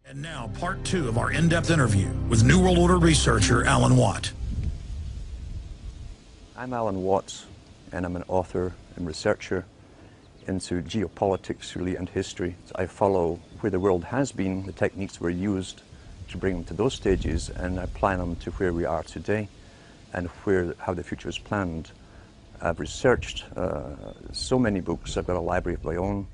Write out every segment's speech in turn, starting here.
And now, part two of our in-depth interview with New World Order researcher Alan Watt. I'm Alan Watt, and I'm an author and researcher into geopolitics, really, and history. I follow where the world has been, the techniques were used to bring them to those stages, and I apply them to where we are today and how the future is planned. I've researched so many books. I've got a library of my own.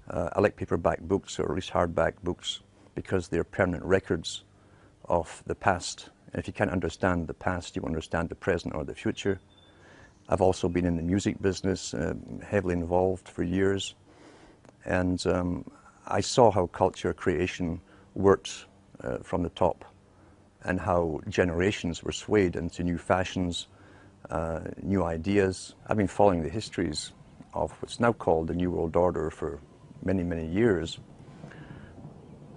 I like paperback books, or at least hardback books, because they're permanent records of the past. And if you can't understand the past, you understand the present or the future. I've also been in the music business, heavily involved for years. And I saw how culture creation worked from the top, and how generations were swayed into new fashions, new ideas. I've been following the histories of what's now called the New World Order for many, many years.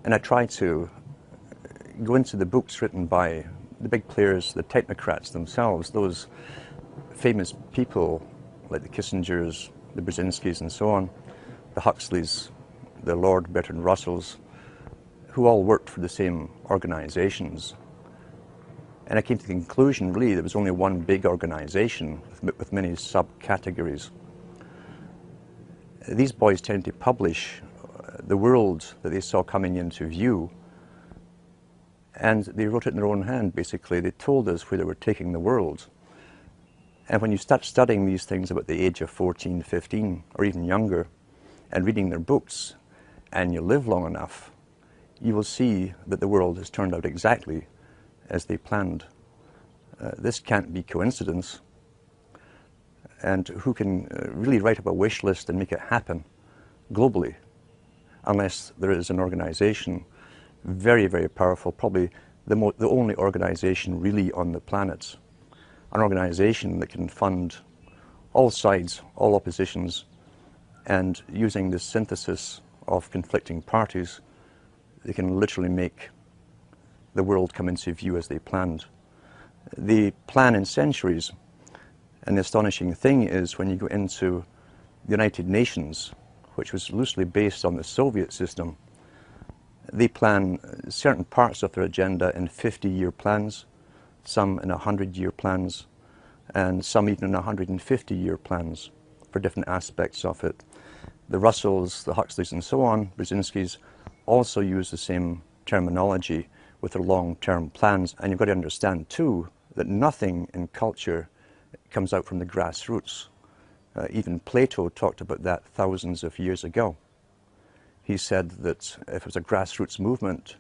And I try to go into the books written by the big players, the technocrats themselves, those famous people like the Kissingers, the Brzezinskis and so on, the Huxleys, the Lord Bertrand Russells, who all worked for the same organizations. And I came to the conclusion, really, there was only one big organization with many subcategories. These boys tended to publish the world that they saw coming into view, and they wrote it in their own hand, basically. They told us where they were taking the world. And when you start studying these things about the age of 14, 15, or even younger, and reading their books, and you live long enough, you will see that the world has turned out exactly as they planned. This can't be coincidence. And who can really write up a wish list and make it happen globally, unless there is an organization very, very powerful, probably the only organization really on the planet, an organization that can fund all sides, all oppositions, and using the synthesis of conflicting parties, they can literally make the world come into view as they planned. They plan in centuries, and the astonishing thing is when you go into the United Nations, which was loosely based on the Soviet system, they plan certain parts of their agenda in 50-year plans, some in 100-year plans, and some even in 150-year plans for different aspects of it. The Russells, the Huxleys and so on, Brzezinskis, also use the same terminology with their long-term plans. And you've got to understand too that nothing in culture comes out from the grassroots. Even Plato talked about that thousands of years ago. He said that if it was a grassroots movement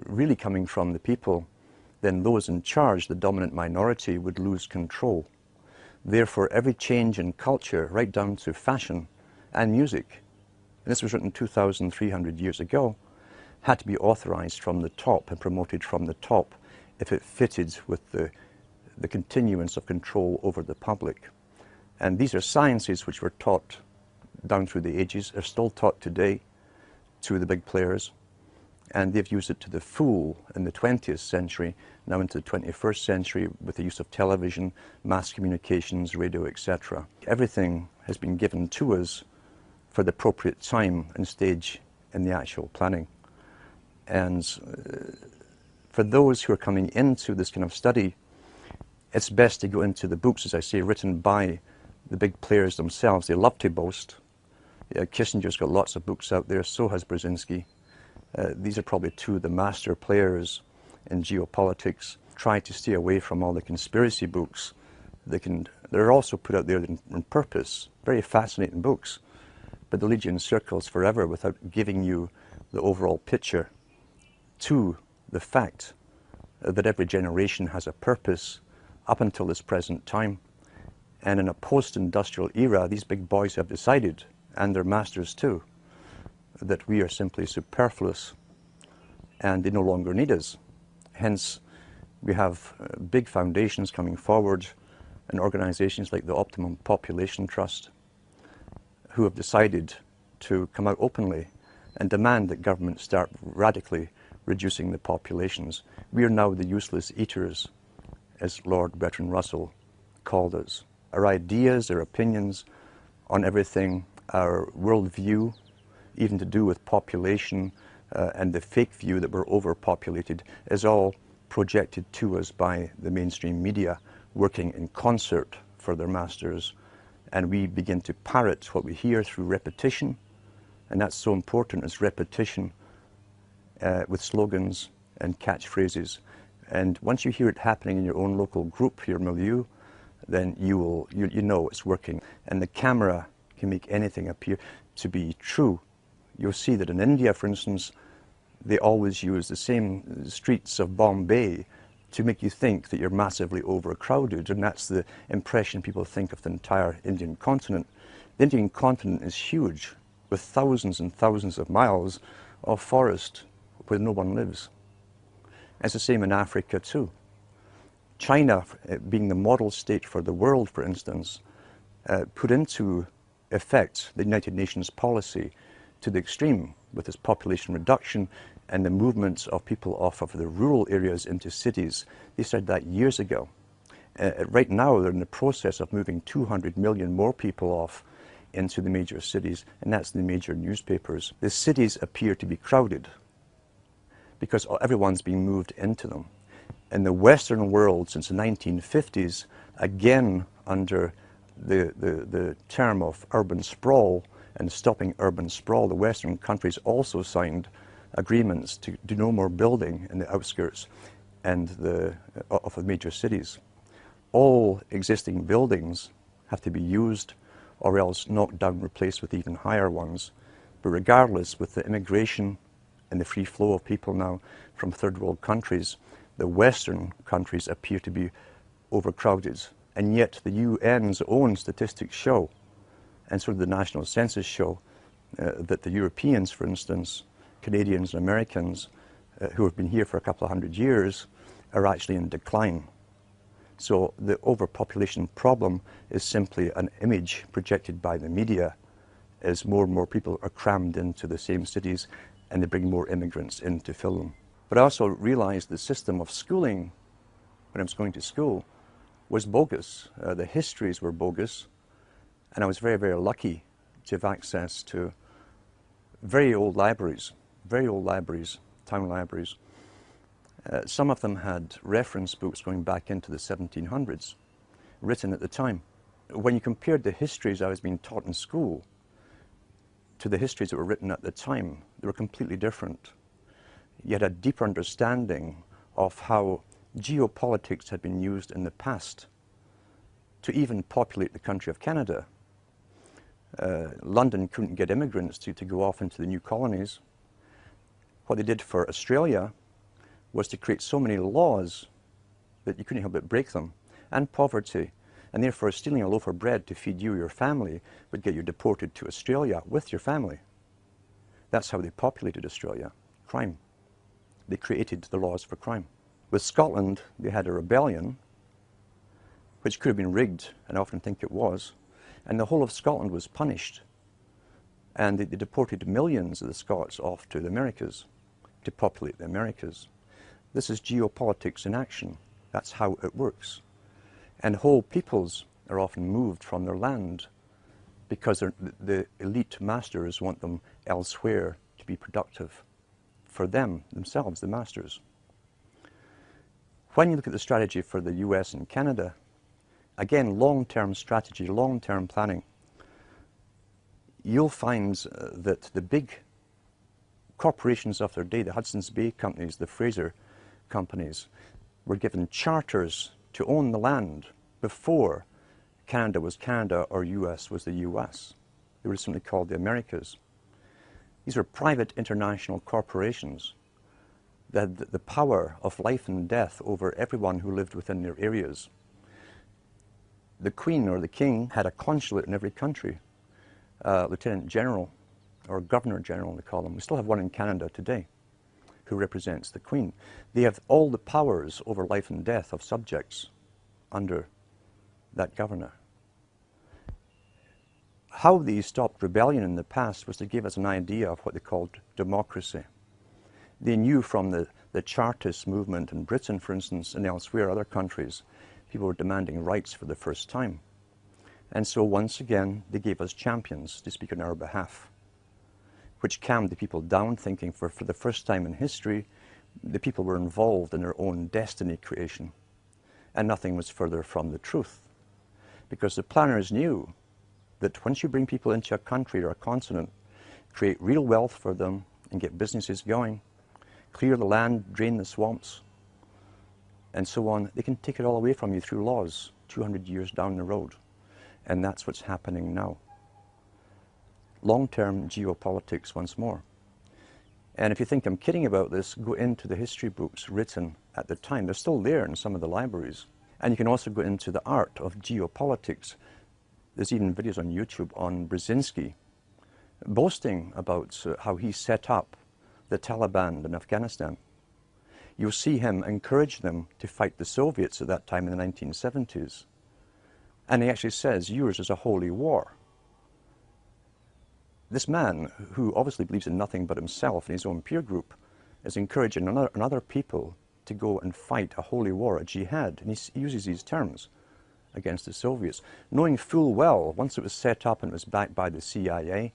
really coming from the people, then those in charge, the dominant minority, would lose control. Therefore, every change in culture, right down to fashion and music, and this was written 2,300 years ago, had to be authorized from the top and promoted from the top if it fitted with the continuance of control over the public. And these are sciences which were taught down through the ages, are still taught today to the big players, and they've used it to the full in the 20th century, now into the 21st century with the use of television, mass communications, radio, etc. Everything has been given to us for the appropriate time and stage in the actual planning. And for those who are coming into this kind of study, it's best to go into the books, as I say, written by the big players themselves. They love to boast. Kissinger's got lots of books out there, so has Brzezinski. These are probably two of the master players in geopolitics. Try to stay away from all the conspiracy books. They're also put out there on purpose, very fascinating books, but they'll lead you in circles forever without giving you the overall picture to the fact that every generation has a purpose up until this present time. And in a post-industrial era, these big boys have decided, and their masters too, that we are simply superfluous and they no longer need us. Hence, we have big foundations coming forward and organizations like the Optimum Population Trust who have decided to come out openly and demand that governments start radically reducing the populations. We are now the useless eaters, as Lord Bertrand Russell called us. Our ideas, our opinions on everything, our worldview, even to do with population, and the fake view that we're overpopulated is all projected to us by the mainstream media working in concert for their masters. And we begin to parrot what we hear through repetition, and that's so important, as repetition with slogans and catchphrases. And once you hear it happening in your own local group, your milieu, then you know it's working. And the camera can make anything appear to be true. You'll see that in India, for instance, they always use the same streets of Bombay to make you think that you're massively overcrowded, and that's the impression people think of the entire Indian continent. The Indian continent is huge, with thousands and thousands of miles of forest where no one lives. It's the same in Africa too. China, being the model state for the world, for instance, put into effect the United Nations policy to the extreme with its population reduction and the movement of people off of the rural areas into cities. They started that years ago. Right now, they're in the process of moving 200 million more people off into the major cities, and that's the major newspapers. The cities appear to be crowded because everyone's being moved into them. In the Western world, since the 1950s, again under the term of urban sprawl and stopping urban sprawl, the Western countries also signed agreements to do no more building in the outskirts and of the major cities. All existing buildings have to be used or else knocked down, replaced with even higher ones. But regardless, with the immigration and the free flow of people now from third world countries, the Western countries appear to be overcrowded. And yet the UN's own statistics show, and sort of the national census show, that the Europeans, for instance, Canadians and Americans, who have been here for a couple of hundred years, are actually in decline. So the overpopulation problem is simply an image projected by the media as more and more people are crammed into the same cities and they bring more immigrants in to fill them. But I also realized the system of schooling when I was going to school was bogus. The histories were bogus, and I was very, very lucky to have access to very old libraries, town libraries. Some of them had reference books going back into the 1700s, written at the time. When you compared the histories I was being taught in school to the histories that were written at the time, they were completely different. You had a deeper understanding of how geopolitics had been used in the past to even populate the country of Canada. London couldn't get immigrants to go off into the new colonies. What they did for Australia was to create so many laws that you couldn't help but break them, and poverty, and therefore stealing a loaf of bread to feed you or your family would get you deported to Australia with your family. That's how they populated Australia, crime. They created the laws for crime. With Scotland, they had a rebellion, which could have been rigged, and I often think it was, and the whole of Scotland was punished. And they deported millions of the Scots off to the Americas to populate the Americas. This is geopolitics in action. That's how it works. And whole peoples are often moved from their land because the elite masters want them elsewhere to be productive for them, themselves, the masters. When you look at the strategy for the US and Canada, again, long-term strategy, long-term planning, you'll find that the big corporations of their day, the Hudson's Bay companies, the Fraser companies, were given charters to own the land before Canada was Canada or US was the US. They were simply called the Americas. These were private international corporations that had the power of life and death over everyone who lived within their areas. The Queen or the King had a consulate in every country, Lieutenant General or Governor General, they call them. We still have one in Canada today who represents the Queen. They have all the powers over life and death of subjects under that governor. How they stopped rebellion in the past was to give us an idea of what they called democracy. They knew from the Chartist movement in Britain, for instance, and elsewhere, other countries, people were demanding rights for the first time. And so once again, they gave us champions to speak on our behalf. which calmed the people down, thinking for the first time in history, the people were involved in their own destiny creation. And nothing was further from the truth. Because the planners knew that once you bring people into a country or a continent, create real wealth for them and get businesses going, clear the land, drain the swamps, and so on, they can take it all away from you through laws 200 years down the road. And that's what's happening now. Long-term geopolitics once more. And if you think I'm kidding about this, go into the history books written at the time. They're still there in some of the libraries. And you can also go into the art of geopolitics. There's even videos on YouTube on Brzezinski boasting about how he set up the Taliban in Afghanistan. You'll see him encourage them to fight the Soviets at that time in the 1970s. And he actually says, yours is a holy war. This man, who obviously believes in nothing but himself and his own peer group, is encouraging other people to go and fight a holy war, a jihad. And he uses these terms against the Soviets, knowing full well, once it was set up and it was backed by the CIA,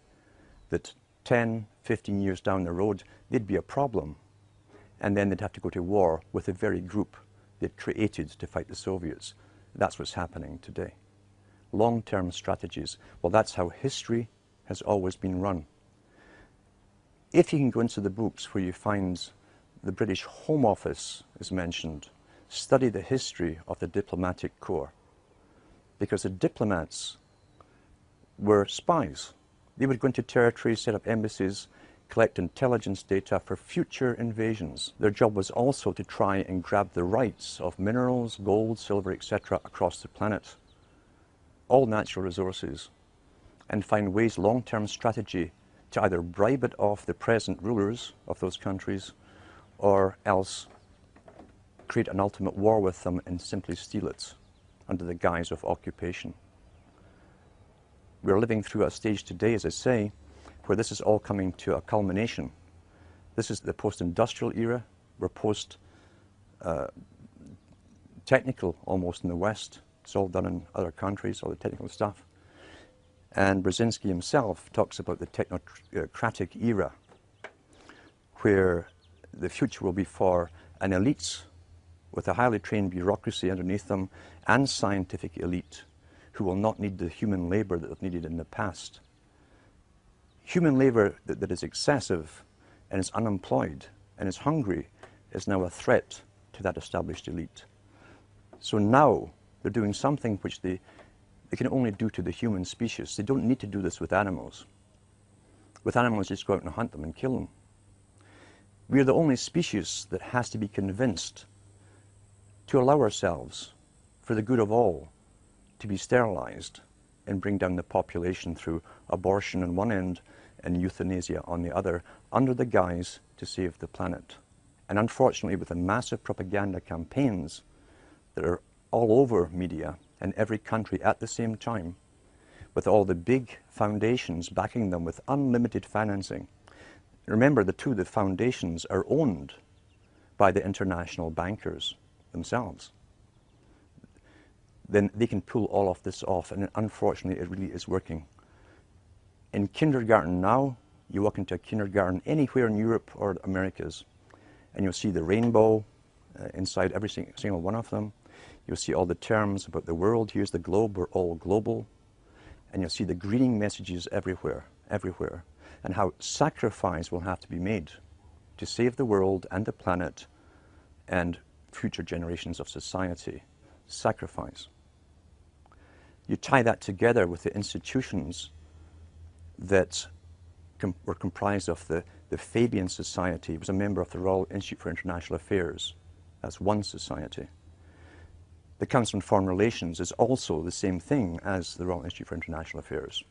that 10, 15 years down the road, there'd be a problem. And then they'd have to go to war with the very group they'd created to fight the Soviets. That's what's happening today. Long-term strategies. Well, that's how history has always been run. If you can go into the books where you find the British Home Office is mentioned, study the history of the diplomatic corps. Because the diplomats were spies. They would go into territories, set up embassies, collect intelligence data for future invasions. Their job was also to try and grab the rights of minerals, gold, silver, etc. across the planet. All natural resources. And find ways, long-term strategy, to either bribe it off the present rulers of those countries or else create an ultimate war with them and simply steal it under the guise of occupation. We're living through a stage today, as I say, where this is all coming to a culmination. This is the post-industrial era. We're post-technical almost in the West. It's all done in other countries, all the technical stuff. And Brzezinski himself talks about the technocratic era, where the future will be for an elite with a highly trained bureaucracy underneath them and scientific elite who will not need the human labor that they've needed in the past. Human labor that is excessive and is unemployed and is hungry is now a threat to that established elite. So now they're doing something which they can only do to the human species. They don't need to do this with animals. With animals, just go out and hunt them and kill them. We are the only species that has to be convinced to allow ourselves, for the good of all, to be sterilized and bring down the population through abortion on one end and euthanasia on the other, under the guise to save the planet. And unfortunately, with the massive propaganda campaigns that are all over media, in every country at the same time, with all the big foundations backing them with unlimited financing. Remember, the foundations are owned by the international bankers themselves. Then they can pull all of this off, and unfortunately it really is working. In kindergarten now, you walk into a kindergarten anywhere in Europe or Americas, and you'll see the rainbow inside every single one of them. You'll see all the terms about the world. Here's the globe, we're all global. And you'll see the greening messages everywhere, everywhere. And how sacrifice will have to be made to save the world and the planet and future generations of society. Sacrifice. You tie that together with the institutions that were comprised of the Fabian Society. It was a member of the Royal Institute for International Affairs. That's one society. The Council on Foreign Relations is also the same thing as the Royal Institute for International Affairs.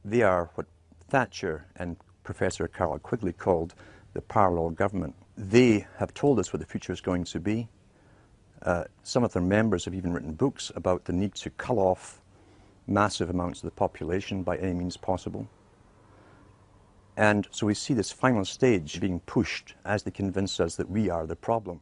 They are what Thatcher and Professor Carroll Quigley called the parallel government. They have told us what the future is going to be. Some of their members have even written books about the need to cull off massive amounts of the population by any means possible. And so we see this final stage being pushed as they convince us that we are the problem.